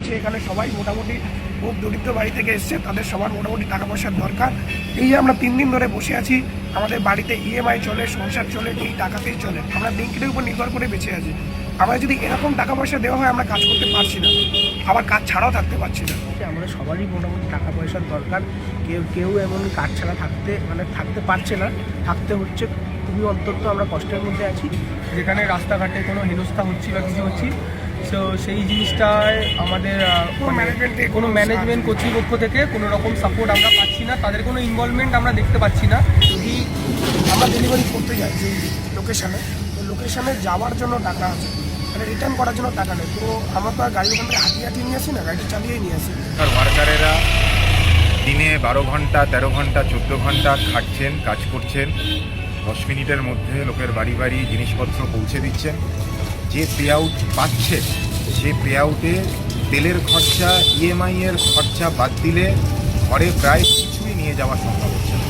দেখছি এখানে সবাই মোটামুটি খুব দরিদ্র বাড়ি থেকে এসছে, তাদের সবার মোটামুটি টাকা পয়সার দরকার। এই যে আমরা 3 দিন ধরে বসে আছি, আমাদের বাড়িতে ইএমআই চলে, সংসার চলে, এই টাকাতেই চলে, আমরা ব্যাংকের উপর নির্ভর করে বেঁচে আছি। আমরা যদি এরকম টাকা পয়সা দেওয়া হয় আমরা কাজ করতে পারছি না, আবার কাজ ছাড়াও থাকতে পারছি না। আমাদের সবারই মোটামুটি টাকা পয়সার দরকার, কেউ এমন কাজ ছাড়া থাকতে পারছে না, থাকতে হচ্ছে। খুবই অন্তত আমরা কষ্টের মধ্যে আছি, যেখানে রাস্তাঘাটে কোনো হেনস্থা হচ্ছে বা কিছু হচ্ছে, সো সেই জিনিসটায় আমাদের কোনো ম্যানেজমেন্ট কর্তৃপক্ষ থেকে কোনো রকম সাপোর্ট আমরা পাচ্ছি না, তাদের কোনো ইনভলভমেন্ট আমরা দেখতে পাচ্ছি না। যদি আমরা ডেলিভারি করতে যাই যে লোকেশানে যাওয়ার জন্য টাকা আছে, মানে রিটার্ন করার জন্য টাকা নেই, তো আমরা তো আর গাড়ি ওখান থেকে হাঁটিয়ে নিয়ে আসি না, গাড়িটা চালিয়েই নিয়ে আসি। আর ওয়ার্কারেরা দিনে 12 ঘন্টা 13 ঘন্টা 14 ঘন্টা খাটছেন, কাজ করছেন, 10 মিনিটের মধ্যে লোকের বাড়ি বাড়ি জিনিসপত্র পৌঁছে দিচ্ছেন। যে পে আউট পাচ্ছে সে পে আউটে তেলের খরচা, ইএমআই এর খরচা বাদ দিলে ঘরে প্রায় কিছুই নিয়ে যাওয়া সম্ভব হচ্ছে না।